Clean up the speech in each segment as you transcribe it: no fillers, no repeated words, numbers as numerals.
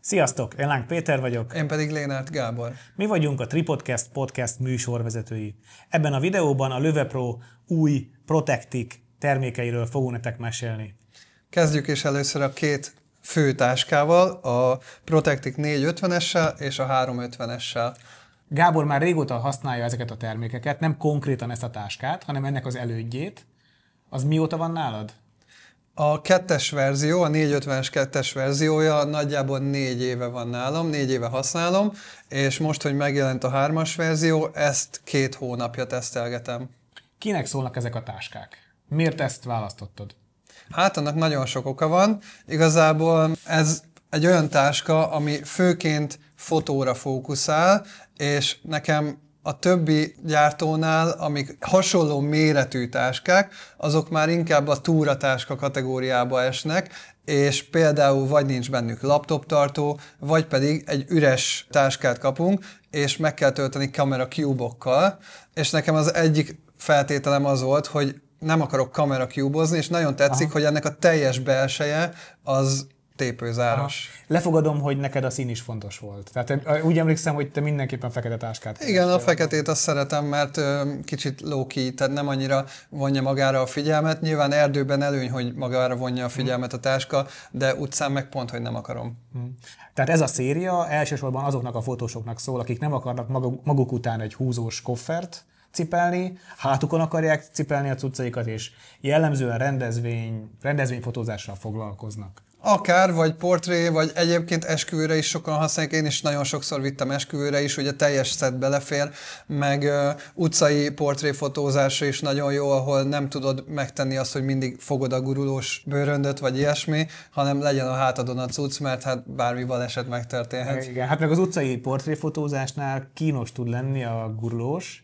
Sziasztok, én Láng Péter vagyok. Én pedig Lénárt Gábor. Mi vagyunk a Tripodcast podcast műsorvezetői. Ebben a videóban a LövePro új Protectic termékeiről fogunk nektek mesélni. Kezdjük is először a két fő táskával, a Protectic 450-essel és a 350-essel. Gábor már régóta használja ezeket a termékeket, nem konkrétan ezt a táskát, hanem ennek az elődjét. Az mióta van nálad? A kettes verzió, a 450-es kettes verziója nagyjából 4 éve van nálam, 4 éve használom, és most, hogy megjelent a 3-as verzió, ezt 2 hónapja tesztelgetem. Kinek szólnak ezek a táskák? Miért ezt választottad? Hát annak nagyon sok oka van. Igazából ez egy olyan táska, ami főként fotóra fókuszál, és nekem a többi gyártónál, amik hasonló méretű táskák, azok már inkább a túratáska kategóriába esnek, és például vagy nincs bennük laptoptartó, vagy pedig egy üres táskát kapunk, és meg kell tölteni kamera cube-okkal, és nekem az egyik feltételem az volt, hogy nem akarok kamera cube-ozni, és nagyon tetszik, hogy ennek a teljes belseje az tépőzáras. Lefogadom, hogy neked a szín is fontos volt. Tehát úgy emlékszem, hogy te mindenképpen fekete táskát. Igen, a feketét azt szeretem, mert kicsit low-key, tehát nem annyira vonja magára a figyelmet. Nyilván erdőben előny, hogy magára vonja a figyelmet a táska, de utcán meg pont, hogy nem akarom. Tehát ez a széria elsősorban azoknak a fotósoknak szól, akik nem akarnak maguk után egy húzós koffert cipelni, hátukon akarják cipelni a cuccaikat, és jellemzően rendezvényfotózással foglalkoznak. Akár, vagy portré, vagy egyébként esküvőre is sokan használják, én is nagyon sokszor vittem esküvőre is, ugye teljes szett belefér, meg utcai portréfotózásra is nagyon jó, ahol nem tudod megtenni azt, hogy mindig fogod a gurulós bőröndöt, vagy ilyesmi, hanem legyen a hátadon a cucc, mert hát bármi baleset megtörténhet. Igen, hát meg az utcai portréfotózásnál kínos tud lenni a gurulós,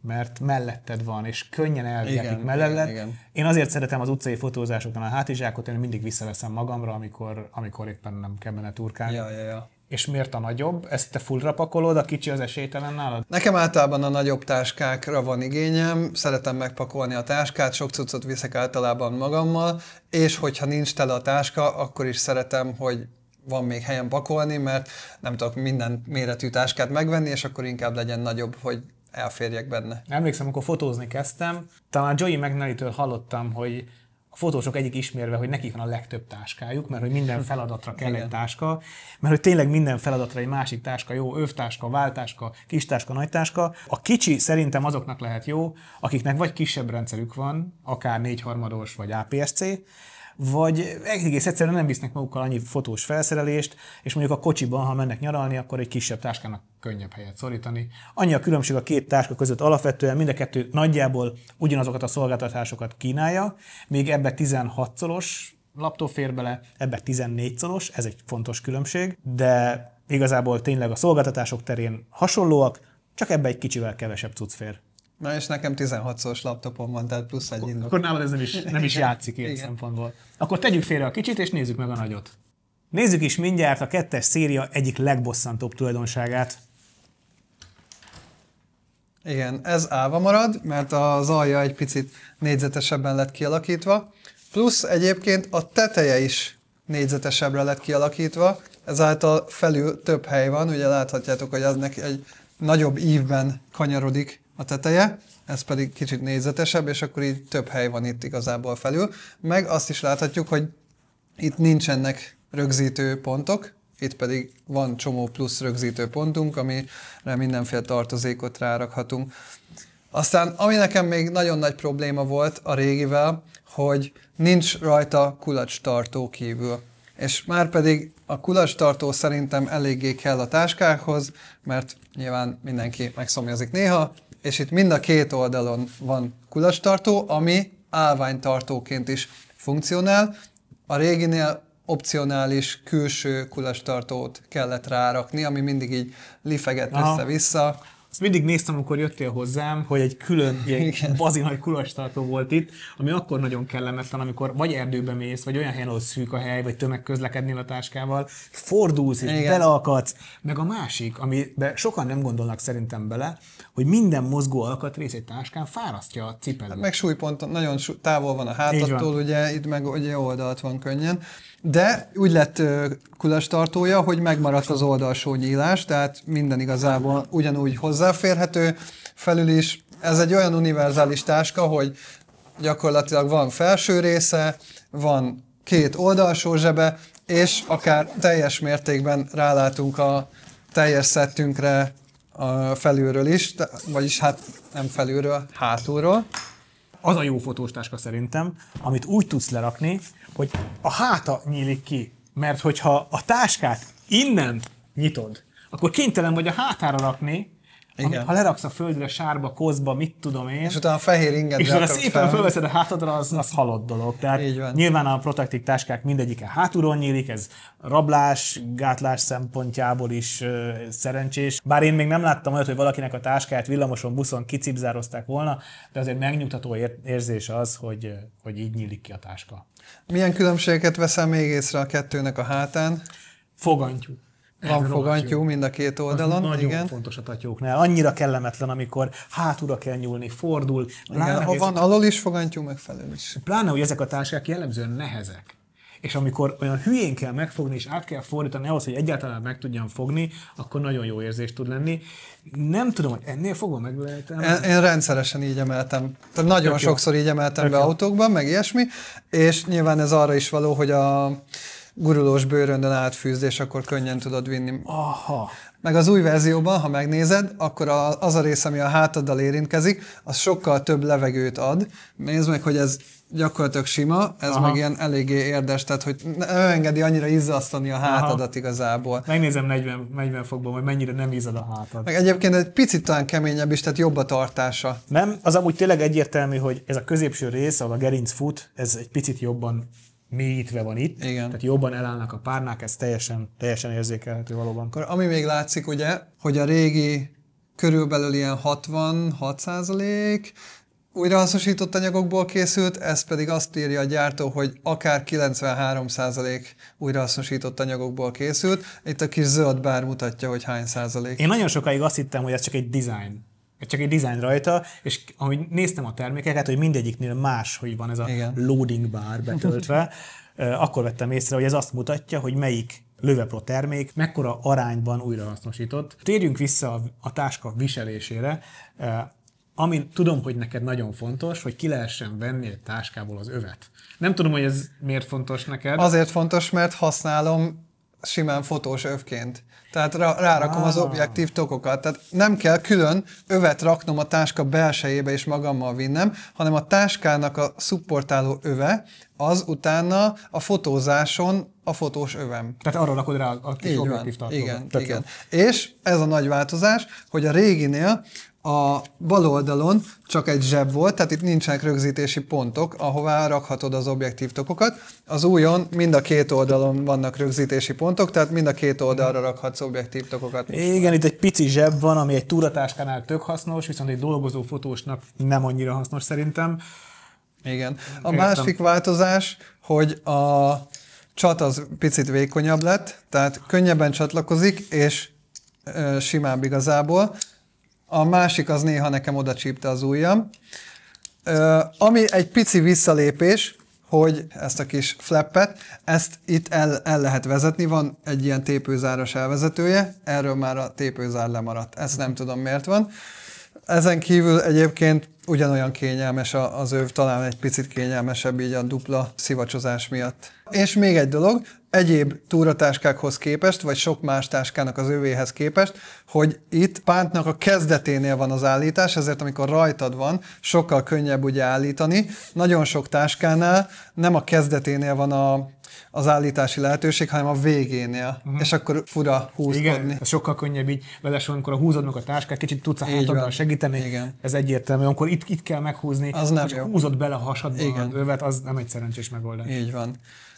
mert melletted van, és könnyen elvihetik mellett. Igen. Én azért szeretem az utcai fotózásokon a hátizsákot, én mindig visszaveszem magamra, amikor éppen nem kell benne turkálni. Ja. És miért a nagyobb? Ezt te fullra pakolod, a kicsi az esélytelen nálad? Nekem általában a nagyobb táskákra van igényem, szeretem megpakolni a táskát, sok cuccot viszek általában magammal, és hogyha nincs tele a táska, akkor is szeretem, hogy van még helyen pakolni, mert nem tudok minden méretű táskát megvenni, és akkor inkább legyen nagyobb, hogy elférjek benne. Emlékszem, amikor fotózni kezdtem, talán Joey McNally-től hallottam, hogy a fotósok egyik ismérve, hogy nekik van a legtöbb táskájuk, mert hogy minden feladatra kell egy táska, mert hogy tényleg minden feladatra egy másik táska jó, övtáska, váltáska, kistáska, nagytáska. A kicsi szerintem azoknak lehet jó, akiknek vagy kisebb rendszerük van, akár 4/3 vagy APS-C, vagy egész egyszerűen nem visznek magukkal annyi fotós felszerelést, és mondjuk a kocsiban, ha mennek nyaralni, akkor egy kisebb táskának könnyebb helyet szorítani. Annyi a különbség a két táska között alapvetően, mind a kettő nagyjából ugyanazokat a szolgáltatásokat kínálja, még ebbe 16 colos laptop fér bele, ebbe 14 colos, ez egy fontos különbség, de igazából tényleg a szolgáltatások terén hasonlóak, csak ebbe egy kicsivel kevesebb cucc fér. Na és nekem 16-szoros laptopom van, tehát plusz egy indok. Akkor nálad ez nem is játszik ilyen szempontból. Akkor tegyük félre a kicsit, és nézzük meg a nagyot. Nézzük is mindjárt a kettes széria egyik legbosszantóbb tulajdonságát. Igen, ez állva marad, mert az alja egy picit négyzetesebben lett kialakítva, plusz egyébként a teteje is négyzetesebbre lett kialakítva, ezáltal felül több hely van, ugye láthatjátok, hogy aznek egy nagyobb ívben kanyarodik a teteje, ez pedig kicsit négyzetesebb, és akkor így több hely van itt igazából felül. Meg azt is láthatjuk, hogy itt nincsenek rögzítő pontok, itt pedig van csomó plusz rögzítő pontunk, amire mindenféle tartozékot rárakhatunk. Aztán, ami nekem még nagyon nagy probléma volt a régivel, hogy nincs rajta kulacstartó kívül. És már pedig a kulacstartó szerintem eléggé kell a táskákhoz, mert nyilván mindenki megszomjazik néha, és itt mind a két oldalon van kulacstartó, ami állványtartóként is funkcionál. A réginél opcionális külső kulacstartót kellett rárakni, ami mindig így lifegett össze-vissza. Azt mindig néztem, amikor jöttél hozzám, hogy egy külön ilyen bazi nagy kulacstartó volt itt, ami akkor nagyon kellemetlen, amikor vagy erdőbe mész, vagy olyan helyen, ahol szűk a hely, vagy tömegközlekednél a táskával, fordulsz és beleakadsz. Meg a másik, amiben sokan nem gondolnak szerintem bele, hogy minden mozgó alkatrész egy táskán fárasztja a cipelőt. Meg súlypont nagyon távol van a hátattól, ugye itt meg ugye oldalt van könnyen. de úgy lett kulastartója, hogy megmaradt az oldalsó nyílás, tehát minden igazából ugyanúgy hozzáférhető. Felül is ez egy olyan univerzális táska, hogy gyakorlatilag van felső része, van 2 oldalsó zsebe, és akár teljes mértékben rálátunk a teljes szettünkre felülről is, vagyis hát nem felülről, hátulról. Az a jó fotós táska szerintem, amit úgy tudsz lerakni, hogy a háta nyílik ki. Mert hogyha a táskát innen nyitod, akkor kénytelen vagy a hátára rakni, amit, ha leraksz a földre, sárba, koszba, mit tudom én. És utána a fehér inget. És ha szépen fölveszed a hátadra, az halott dolog. Tehát nyilván a Protectic táskák mindegyike hátulról nyílik, ez rablás, gátlás szempontjából is szerencsés. Bár én még nem láttam olyat, hogy valakinek a táskáját villamoson, buszon kicipzározták volna, de azért megnyugtató érzés az, hogy így nyílik ki a táska. Milyen különbségeket veszel még észre a kettőnek a hátán? Fogantyú. Van fogantyú mind a 2 oldalon. Az nagyon fontos a tatyóknál. Annyira kellemetlen, amikor hátulra kell nyúlni, fordul. Igen, ha van alól is fogantyú, meg felül is. Pláne, hogy ezek a táskák jellemzően nehezek. És amikor olyan hülyén kell megfogni, és át kell fordítani ahhoz, hogy egyáltalán meg tudjam fogni, akkor nagyon jó érzés tud lenni. Nem tudom, hogy ennél fogva meg lehet emelni. Én rendszeresen így emeltem. Tehát nagyon sokszor így emeltem be autókban, meg ilyesmi, és nyilván ez arra is való, hogy a gurulós bőröndön átfűzd, és akkor könnyen tudod vinni. Aha. Meg az új verzióban, ha megnézed, akkor az a rész, ami a hátaddal érintkezik, az sokkal több levegőt ad. Nézd meg, hogy ez gyakorlatilag sima, ez meg ilyen eléggé érdes, tehát hogy nem engedi annyira izzasztani a hátadat igazából. Megnézem 40 fokban, hogy mennyire nem izzad a hátad. Meg egyébként egy picit talán keményebb is, tehát jobb a tartása. Nem, az amúgy tényleg egyértelmű, hogy ez a középső rész, ahol a gerinc fut, ez egy picit jobban mélyítve van itt, igen. Tehát jobban elállnak a párnák, ez teljesen érzékelhető valóban. Akkor ami még látszik, ugye, hogy a régi körülbelül ilyen 66% újrahasznosított anyagokból készült, ez pedig azt írja a gyártó, hogy akár 93% újrahasznosított anyagokból készült. Itt a kis zöld bár mutatja, hogy hány százalék. Én nagyon sokáig azt hittem, hogy ez csak egy design. Csak egy design rajta, és ahogy néztem a termékeket, hogy mindegyiknél más, hogy van ez a loading bar betöltve, akkor vettem észre, hogy ez azt mutatja, hogy melyik Löwe-Pro termék mekkora arányban újrahasznosított. Térjünk vissza a táska viselésére, ami tudom, hogy neked nagyon fontos, hogy ki lehessen venni egy táskából az övet. Nem tudom, hogy ez miért fontos neked. Azért fontos, mert használom simán fotós övként. Tehát rárakom az objektív tokokat. Tehát nem kell külön övet raknom a táska belsejébe és magammal vinnem, hanem a táskának a szupportáló öve az utána a fotózáson a fotós övem. Tehát arra rakod rá a kis objektív tartóba. Igen. És ez a nagy változás, hogy a réginél a bal oldalon csak egy zseb volt, tehát itt nincsenek rögzítési pontok, ahová rakhatod az objektív tokokat. Az újon mind a 2 oldalon vannak rögzítési pontok, tehát mind a 2 oldalra rakhatsz objektív tokokat. Igen, itt egy pici zseb van, ami egy túratáskánál tök hasznos, viszont egy dolgozó fotósnak nem annyira hasznos szerintem. Igen. A másik változás, hogy a csat az picit vékonyabb lett, tehát könnyebben csatlakozik, és simább igazából. A másik az néha nekem oda csípte az ujjam. Ami egy pici visszalépés, hogy ezt a kis flappet, ezt itt el lehet vezetni, van egy ilyen tépőzáros elvezetője, erről már a tépőzár lemaradt, ezt nem tudom miért van. Ezen kívül egyébként ugyanolyan kényelmes az öv, talán egy picit kényelmesebb így a dupla szivacsozás miatt. És még egy dolog, egyéb túratáskákhoz képest, vagy sok más táskának az övéhez képest, hogy itt pántnak a kezdeténél van az állítás, ezért amikor rajtad van, sokkal könnyebb ugye állítani. Nagyon sok táskánál nem a kezdeténél van az állítási lehetőség, hanem a végénél, és akkor fura húzkodni. Igen, ez sokkal könnyebb így, ráadásul amikor húzod meg a táskát, kicsit tudsz a hátaddal segíteni, igen. Ez egyértelmű, amikor itt kell meghúzni, az nem csak húzod bele a hasadba az övet, az nem egy szerencsés megoldás. Így van.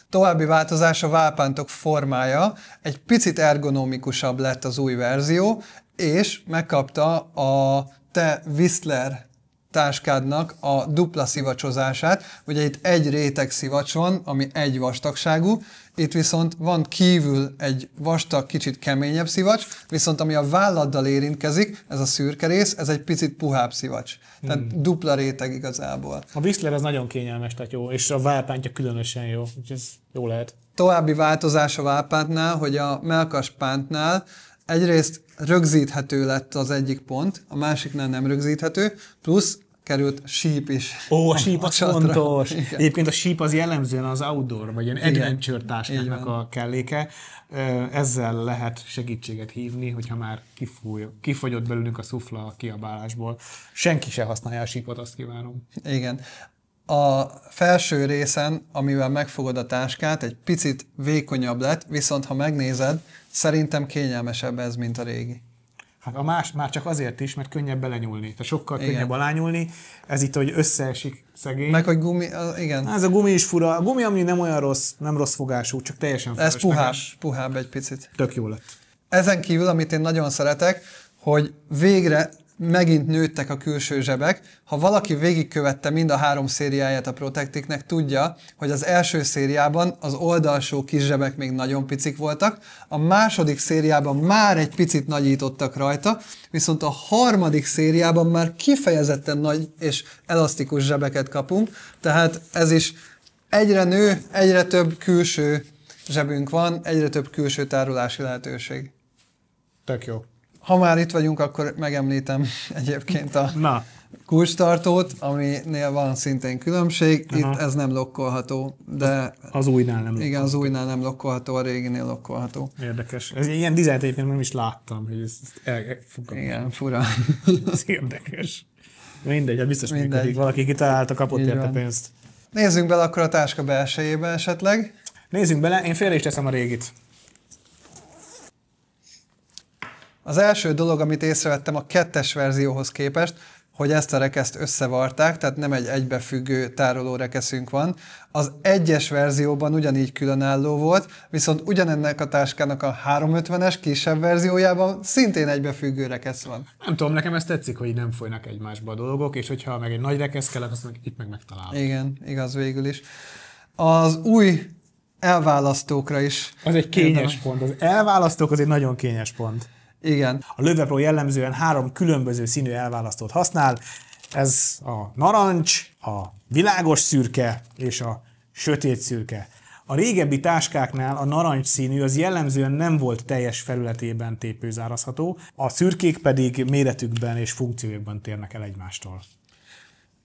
További változás a válpántok formája, egy picit ergonomikusabb lett az új verzió, és megkapta a te Whistler táskádnak a dupla szivacsozását. Ugye itt egy réteg szivacs van, ami egy vastagságú, itt viszont van kívül egy vastag, kicsit keményebb szivacs, viszont ami a válladdal érintkezik, ez a szürke rész, ez egy picit puhább szivacs. Tehát dupla réteg igazából. A Whistler ez nagyon kényelmes tatyó, és a válpántja különösen jó, úgyhogy ez jó lehet. további változás a válpántnál, hogy a mellkaspántnál egyrészt rögzíthető lett az egyik pont, a másiknál nem rögzíthető, plusz került síp is. Ó, a síp az fontos. Igen. Egyébként a síp az jellemzően az outdoor, vagy ilyen adventure táskáknak a kelléke. Ezzel lehet segítséget hívni, hogyha már kifogyott belőlünk a szufla a kiabálásból. Senki se használja a sípot, azt kívánom. Igen. A felső részen, amivel megfogod a táskát, egy picit vékonyabb lett, viszont ha megnézed, szerintem kényelmesebb ez, mint a régi. Hát a más már csak azért is, mert könnyebb belenyúlni. Tehát sokkal könnyebb alányúlni. Ez itt, hogy összeesik szegény. Meg, hogy gumi, igen. Ez a gumi is fura. A gumi, ami nem olyan rossz, nem rossz fogású, csak teljesen ez puhább egy picit. Tök jó lett. Ezen kívül, amit én nagyon szeretek, hogy végre megint nőttek a külső zsebek. Ha valaki végigkövette mind a 3 szériáját a Protecticnek, tudja, hogy az első szériában az oldalsó kis zsebek még nagyon picik voltak, a második szériában már egy picit nagyítottak rajta, viszont a harmadik szériában már kifejezetten nagy és elasztikus zsebeket kapunk, tehát ez is egyre nő, egyre több külső zsebünk van, egyre több külső tárolási lehetőség. Tök jó. Ha már itt vagyunk, akkor megemlítem egyébként a kulcstartót, aminél van szintén különbség. Itt ez nem lokkolható, de... Az újnál nem lokkolható. Igen, az újnál nem lokkolható, a réginél lokkolható. Érdekes. Ez ilyen dizájnt egyébként nem is láttam, hogy igen, fura. Ez érdekes. Mindegy, hát biztos működik. Valaki kitalálta, kapott érte pénzt. Nézzünk bele akkor a táska belsejébe esetleg. Nézzünk bele, én félre is teszem a régit. Az első dolog, amit észrevettem a 2-es verzióhoz képest, hogy ezt a rekeszt összevarták, tehát nem egy egybefüggő tároló rekeszünk van. Az 1-es verzióban ugyanígy különálló volt, viszont ugyanennek a táskának a 350-es kisebb verziójában szintén egybefüggő rekesz van. Nem tudom, nekem ez tetszik, hogy nem folynak egymásba a dolgok, és hogyha meg egy nagy rekesz kell, azt meg itt megtalálom. Igen, igaz végül is. Az új elválasztókra is. Az egy kényes pont. Az elválasztók az egy nagyon kényes pont. Igen. A Löwe Pro jellemzően 3 különböző színű elválasztót használ. Ez a narancs, a világos szürke és a sötét szürke. A régebbi táskáknál a narancs színű az jellemzően nem volt teljes felületében tépőzárazható, a szürkék pedig méretükben és funkciójukban térnek el egymástól.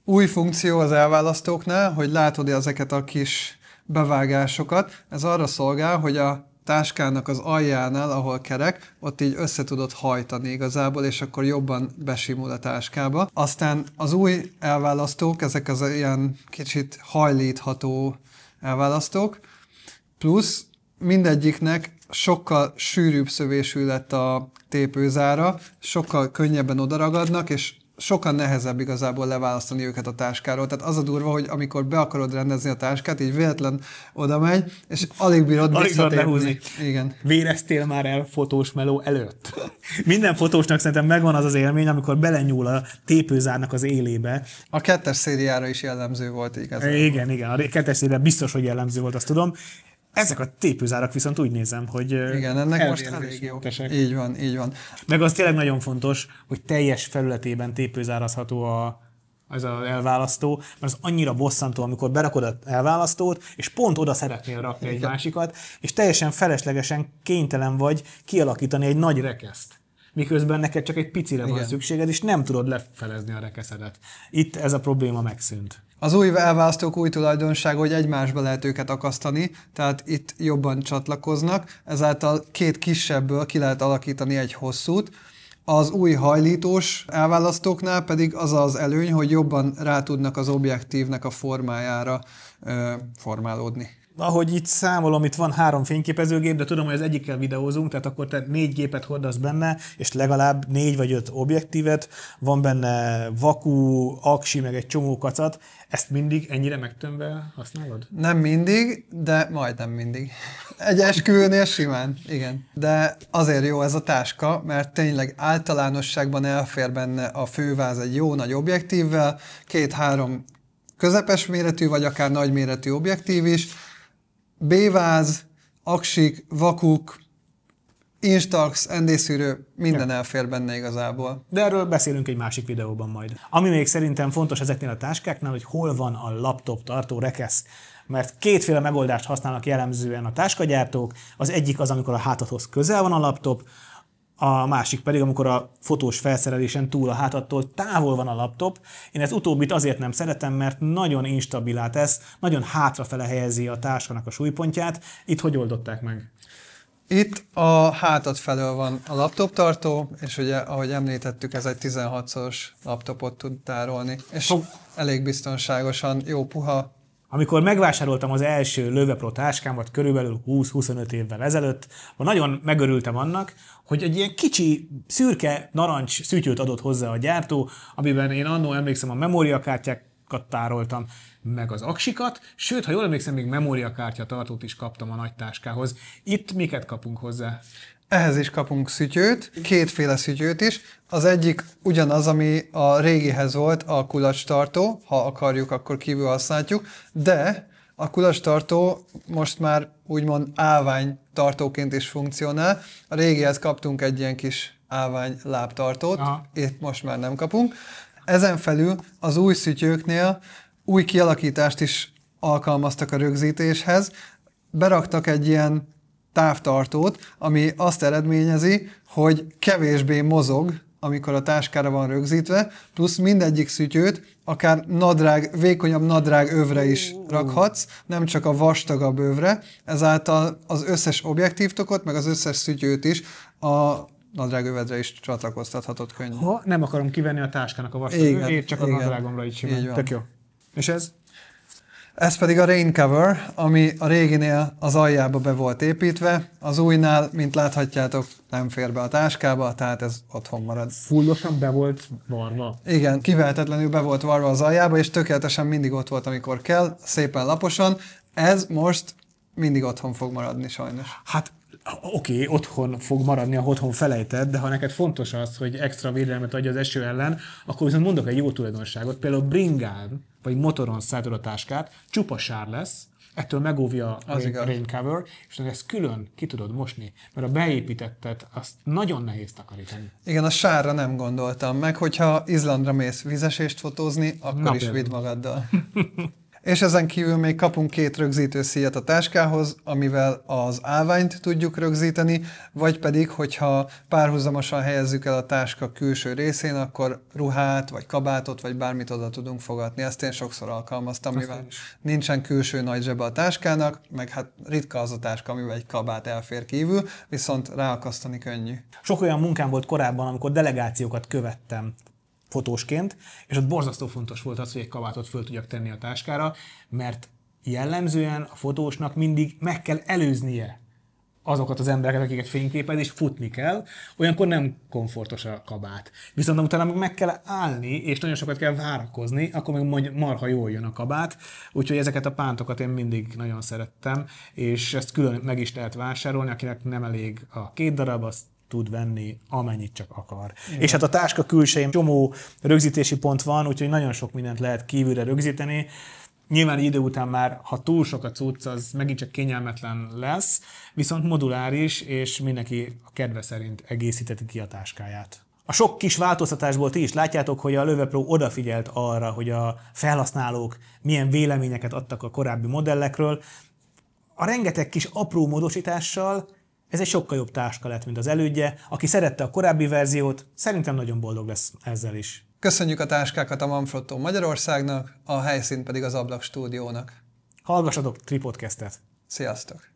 Új funkció az elválasztóknál, hogy látod ezeket a kis bevágásokat. Ez arra szolgál, hogy a táskának az aljánál, ahol kerek, ott így össze tudod hajtani igazából, és akkor jobban besimul a táskába. Aztán az új elválasztók, ezek az ilyen kicsit hajlítható elválasztók, plusz mindegyiknek sokkal sűrűbb szövésű lett a tépőzára, sokkal könnyebben odaragadnak, és sokkal nehezebb igazából leválasztani őket a táskáról. Tehát az a durva, hogy amikor be akarod rendezni a táskát, így véletlen oda megy, és alig bírod visszatérni. Igen. Véreztél már el fotós meló előtt? Minden fotósnak szerintem megvan az az élmény, amikor belenyúl a tépőzárnak az élébe. A 2-es szériára is jellemző volt igazából. Igen, a 2-es szériára biztos, hogy jellemző volt, azt tudom. Ezek a tépőzárak viszont úgy nézem, hogy igen, ennek most elég jó. Így van, így van. Meg az tényleg nagyon fontos, hogy teljes felületében tépőzárazható ez az elválasztó, mert az annyira bosszantó, amikor berakod az elválasztót, és pont oda szeretnél rakni egy másikat, és teljesen feleslegesen kénytelen vagy kialakítani egy nagy rekeszt. Miközben neked csak egy picire van szükséged, és nem tudod lefelezni a rekeszedet. Itt ez a probléma megszűnt. Az új elválasztók új tulajdonsága, hogy egymásba lehet őket akasztani, tehát itt jobban csatlakoznak, ezáltal 2 kisebből ki lehet alakítani egy hosszút. Az új hajlítós elválasztóknál pedig az az előny, hogy jobban rá tudnak az objektívnek a formájára formálódni. Ahogy itt számolom, itt van 3 fényképezőgép, de tudom, hogy az egyikkel videózunk, tehát akkor te 4 gépet hordasz benne, és legalább 4 vagy 5 objektívet, van benne vaku, aksi, meg egy csomó kacat. Ezt mindig ennyire megtömve használod? Nem mindig, de majdnem mindig. Egy esküvőnél simán, igen. De azért jó ez a táska, mert tényleg általánosságban elfér benne a főváz egy jó nagy objektívvel, 2-3 közepes méretű, vagy akár nagy méretű objektív is, B-váz, aksik, vakuk, Instax, ND-szűrő, minden elfér benne igazából. De erről beszélünk egy másik videóban majd. Ami még szerintem fontos ezeknél a táskáknál, hogy hol van a laptop tartó rekesz. Mert kétféle megoldást használnak jellemzően a táskagyártók. Az egyik az, amikor a hátadhoz közel van a laptop, a másik pedig, amikor a fotós felszerelésen túl a hátattól távol van a laptop. Én ezt utóbbit azért nem szeretem, mert nagyon instabilá tesz, nagyon hátrafele helyezi a táskának a súlypontját. Itt hogy oldották meg? Itt a hátad felől van a laptop tartó, és ugye, ahogy említettük, ez egy 16-szoros laptopot tud tárolni, és elég biztonságosan, jó puha. Amikor megvásároltam az első Löwe Pro táskámat körülbelül 20-25 évvel ezelőtt, nagyon megörültem annak, hogy egy ilyen kicsi, szürke, narancs szűtyőt adott hozzá a gyártó, amiben én annól emlékszem a memóriakártyákat tároltam, meg az aksikat, sőt, ha jól emlékszem, még memóriakártya tartót is kaptam a nagy táskához. Itt miket kapunk hozzá? Ehhez is kapunk szütyőt, kétféle szütyőt is. Az egyik ugyanaz, ami a régihez volt, a kulacstartó, ha akarjuk, akkor kívül használjuk, de a kulacstartó most már úgymond állvány tartóként is funkcionál. A régihez kaptunk egy ilyen kis állvány lábtartót, itt most már nem kapunk. Ezen felül az új szütyőknél új kialakítást is alkalmaztak a rögzítéshez. Beraktak egy ilyen távtartót, ami azt eredményezi, hogy kevésbé mozog, amikor a táskára van rögzítve, plusz mindegyik szütyőt akár nadrág, vékonyabb nadrág övre is rakhatsz, nem csak a vastagabb övre, ezáltal az összes objektívtokot, meg az összes szütyőt is a nadrágövedre is csatlakoztathatod könnyen. Ha nem akarom kivenni a táskának a vastag övét, csak a nadrágomra is simán. Tök jó. És ez? Ez pedig a rain cover, ami a réginél az aljába be volt építve, az újnál, mint láthatjátok, nem fér be a táskába, tehát ez otthon marad. Fullosan be volt varva. Igen, kivehetetlenül be volt varva az aljába, és tökéletesen mindig ott volt, amikor kell, szépen laposan. Ez most mindig otthon fog maradni sajnos. Hát oké, otthon fog maradni, ha otthon felejted, de ha neked fontos az, hogy extra védelmet adja az eső ellen, akkor viszont mondok egy jó tulajdonságot. Például bringán, vagy motoron szállítod a táskát, csupa sár lesz, ettől megóvja a rain cover, és ezt külön ki tudod mosni, mert a beépítettet azt nagyon nehéz takarítani. Igen, a sárra nem gondoltam meg, hogyha Izlandra mész vizesést fotózni, akkor is vidd magaddal. És ezen kívül még kapunk 2 rögzítőszíjat a táskához, amivel az állványt tudjuk rögzíteni, vagy pedig, hogyha párhuzamosan helyezzük el a táska külső részén, akkor ruhát, vagy kabátot, vagy bármit oda tudunk fogatni. Ezt én sokszor alkalmaztam, mivel nincsen külső nagy zsebe a táskának, meg hát ritka az a táska, amivel egy kabát elfér kívül, viszont ráakasztani könnyű. Sok olyan munkám volt korábban, amikor delegációkat követtem fotósként, és ott borzasztó fontos volt az, hogy egy kabátot föl tudjak tenni a táskára, mert jellemzően a fotósnak mindig meg kell előznie azokat az embereket, akiket fényképez, és futni kell, olyankor nem komfortos a kabát. Viszont utána meg kell állni, és nagyon sokat kell várakozni, akkor meg marha jól jön a kabát, úgyhogy ezeket a pántokat én mindig nagyon szerettem, és ezt külön meg is lehet vásárolni, akinek nem elég a 2 darab, azt tud venni, amennyit csak akar. Igen. És hát a táska külsején csomó rögzítési pont van, úgyhogy nagyon sok mindent lehet kívülre rögzíteni. Nyilván idő után már, ha túl sok a cucc, az megint csak kényelmetlen lesz, viszont moduláris, és mindenki a kedve szerint egészíteti ki a táskáját. A sok kis változtatásból ti is látjátok, hogy a Löwe Pro odafigyelt arra, hogy a felhasználók milyen véleményeket adtak a korábbi modellekről. A rengeteg kis apró módosítással ez egy sokkal jobb táska lett, mint az elődje. Aki szerette a korábbi verziót, szerintem nagyon boldog lesz ezzel is. Köszönjük a táskákat a Manfrotto Magyarországnak, a helyszínt pedig az Ablak Stúdiónak. Hallgassatok Tripodcastet! Sziasztok!